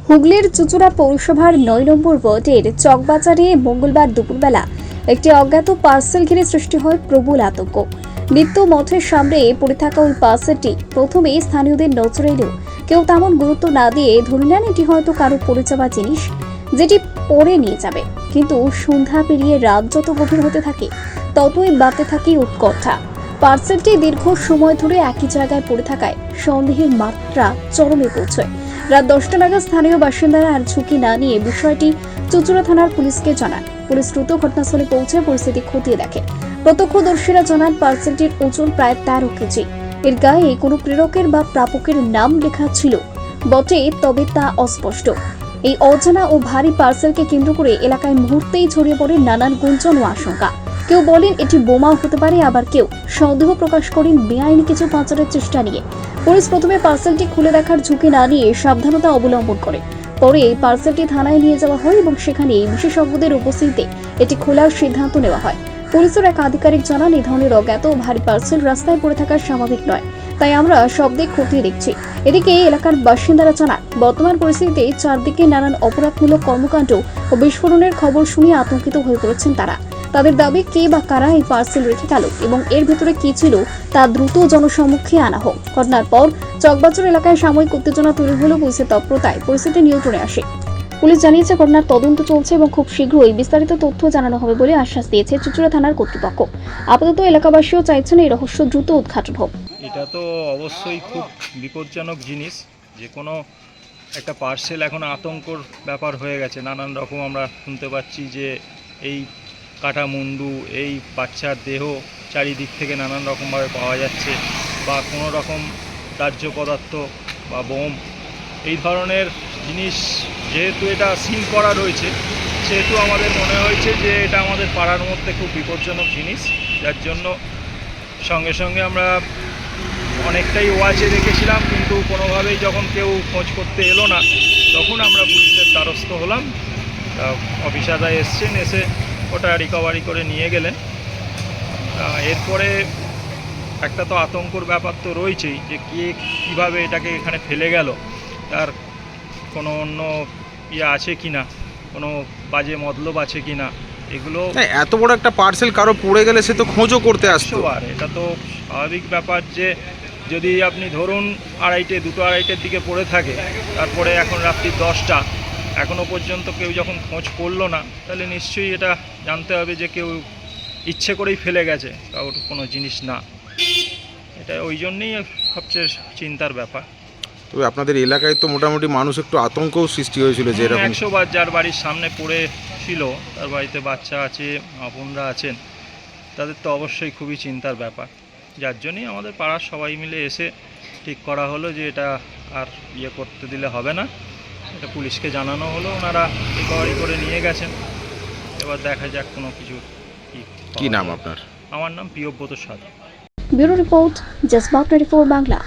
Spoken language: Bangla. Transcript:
হুগলির চুঁচুড়া পৌরসভার ৯ নম্বর ওয়ার্ডের চকবাজারে মঙ্গলবার দুপুরবেলা একটি অজ্ঞাত পার্সেল ঘিরে সৃষ্টি হয় প্রবল আতঙ্ক। নিত্য মঠের সামনে পড়ে থাকা ওই পার্সেলটি প্রথমে স্থানীয়দের নজরে এলেও কেউ তেমন গুরুত্ব না দিয়ে ধরে নেন এটি হয়তো কারো পড়ে যাওয়া জিনিস, যেটি পরে নিয়ে যাবে। কিন্তু সন্ধ্যা পেরিয়ে রাত যত গভীর হতে থাকে ততই বাড়তে থাকে উৎকণ্ঠা। পার্সেলটি দীর্ঘ সময় ধরে একই জায়গায় পড়ে থাকায় সন্দেহের মাত্রা চরমে পৌঁছয়। রাত 10টা নাগাদ স্থানীয় বাসিন্দারা আর ঝুঁকি না নিয়ে বিষয়টি চুঁচুড়া থানার পুলিশকে জানান। পুলিশ দ্রুত ঘটনাস্থলে পৌঁছে পরিস্থিতি খতিয়ে দেখে। প্রত্যক্ষদর্শীরা জানান পার্সেলটির ওজন প্রায় 13 কেজি। এর গায়ে কোনো প্রেরকের বা প্রাপকের নাম লেখা ছিল বটে, তবে তা অস্পষ্ট। এই অজানা ও ভারী পার্সেলকে কেন্দ্র করে এলাকায় মুহূর্তেই ছড়িয়ে পড়ে নানান গুঞ্জন ও আশঙ্কা। কেউ বলেন এটি বোমাও হতে পারে, আবার কেউ সন্দেহ প্রকাশ করেন বেআইনি কিছু পাচারের চেষ্টা নিয়ে। পুলিশ প্রথমে পার্সেলটি খুলে দেখার ঝুঁকি না নিয়ে সাবধানতা অবলম্বন করে। পরে পার্সেলটি থানায় নিয়ে যাওয়া হয় এবং সেখানে বিশেষজ্ঞদের উপস্থিতিতে এটি খোলার সিদ্ধান্ত নেওয়া হয়। পুলিশের এক আধিকারিক জানান, এই ধরনের অজ্ঞাত ভারী পার্সেল রাস্তায় পড়ে থাকা স্বাভাবিক নয়, তাই আমরা সব দিক খতিয়ে দেখছি। এদিকে এলাকার বাসিন্দারা জানান, বর্তমান পরিস্থিতিতে চারদিকে নানান অপরাধমূলক কর্মকাণ্ড ও বিস্ফোরণের খবর শুনে আতঙ্কিত হয়ে পড়েছেন তারা। তাদের দাবি, কে বা কারা এই পার্সেল রেখে গেল এবং এর ভেতরে কি ছিল তা দ্রুত জনসম্মুখে আনা হোক। ঘটনার পর চকবাজার এলাকায় সাময়িক উত্তেজনা তৈরি হলেও পুলিশের তৎপরতায় পরিস্থিতি নিয়ন্ত্রণে আসে। পুলিশ জানিয়েছে ঘটনার তদন্ত চলছে এবং খুব শীঘ্রই বিস্তারিত তথ্য জানানো হবে বলে আশ্বাস দিয়েছে চুঁচুড়া থানার কর্তৃপক্ষ। আপাতত এলাকাবাসীও চাইছেন এই রহস্য দ্রুত উদ্ঘাটন হোক। এটা তো অবশ্যই খুব বিপজ্জনক জিনিস। যে কোনো একটা পার্সেল এখন আতঙ্কর ব্যাপার হয়ে গেছে। নানান রকম আমরা শুনতে পাচ্ছি যে এই কাটা মুন্ডু, এই বাচ্চার দেহ চারিদিক থেকে নানান রকমভাবে পাওয়া যাচ্ছে, বা কোনো রকম দাহ্য পদার্থ বা বোম, এই ধরনের জিনিস যেহেতু এটা সিল করা রয়েছে, সেহেতু আমাদের মনে হয়েছে যে এটা আমাদের পাড়ার মধ্যে খুব বিপজ্জনক জিনিস। যার জন্য সঙ্গে সঙ্গে আমরা অনেকটাই ওয়াচে রেখেছিলাম, কিন্তু কোনোভাবেই যখন কেউ খোঁজ করতে এলো না, তখন আমরা পুলিশের দ্বারস্থ হলাম। অফিসাররা এসছেন, এসে ওটা রিকভারি করে নিয়ে গেলেন। এরপরে একটা তো আতঙ্কর ব্যাপার তো রয়েছেই, যে কে কীভাবে এটাকে এখানে ফেলে গেল, তার কোনো অন্য আছে কি না, কোনো বাজে মতলব আছে কি না, এগুলো। এত বড় একটা পার্সেল কারো পড়ে গেলে সে তো খোঁজও করতে আসতো। আর এটা তো স্বাভাবিক ব্যাপার যে যদি আপনি ধরুন দুটো আড়াইটের দিকে পড়ে থাকে, তারপরে এখন রাত্রি 10টা, এখনও পর্যন্ত কেউ যখন খোঁজ করলো না, তাহলে নিশ্চয়ই এটা জানতে হবে যে কেউ ইচ্ছে করেই ফেলে গেছে, কারোর কোনো জিনিস না। এটা ওই জন্যেই সবচেয়ে চিন্তার ব্যাপার। তবে আপনাদের এলাকায় তো মোটামুটি মানুষ একটু আতঙ্কও সৃষ্টি হয়েছিল যে এরকম 100 বার যার বাড়ির সামনে পড়ে ছিল, তার বাড়িতে বাচ্চা আছে, আপনরা আছেন, তাদের তো অবশ্যই খুবই চিন্তার ব্যাপার। যার জন্যই আমাদের পাড়ার সবাই মিলে এসে ঠিক করা হলো যে এটা আর করতে দিলে হবে না। এটা পুলিশকে জানানো হলো, ওনারা রিকভারি করে নিয়ে গেছেন। এবার দেখা যাক কোনো কিছু কি নাম আপনার? আমার নাম প্রিয়ব্রত সাধু। Bureau report, জজবাত 24 Bangla.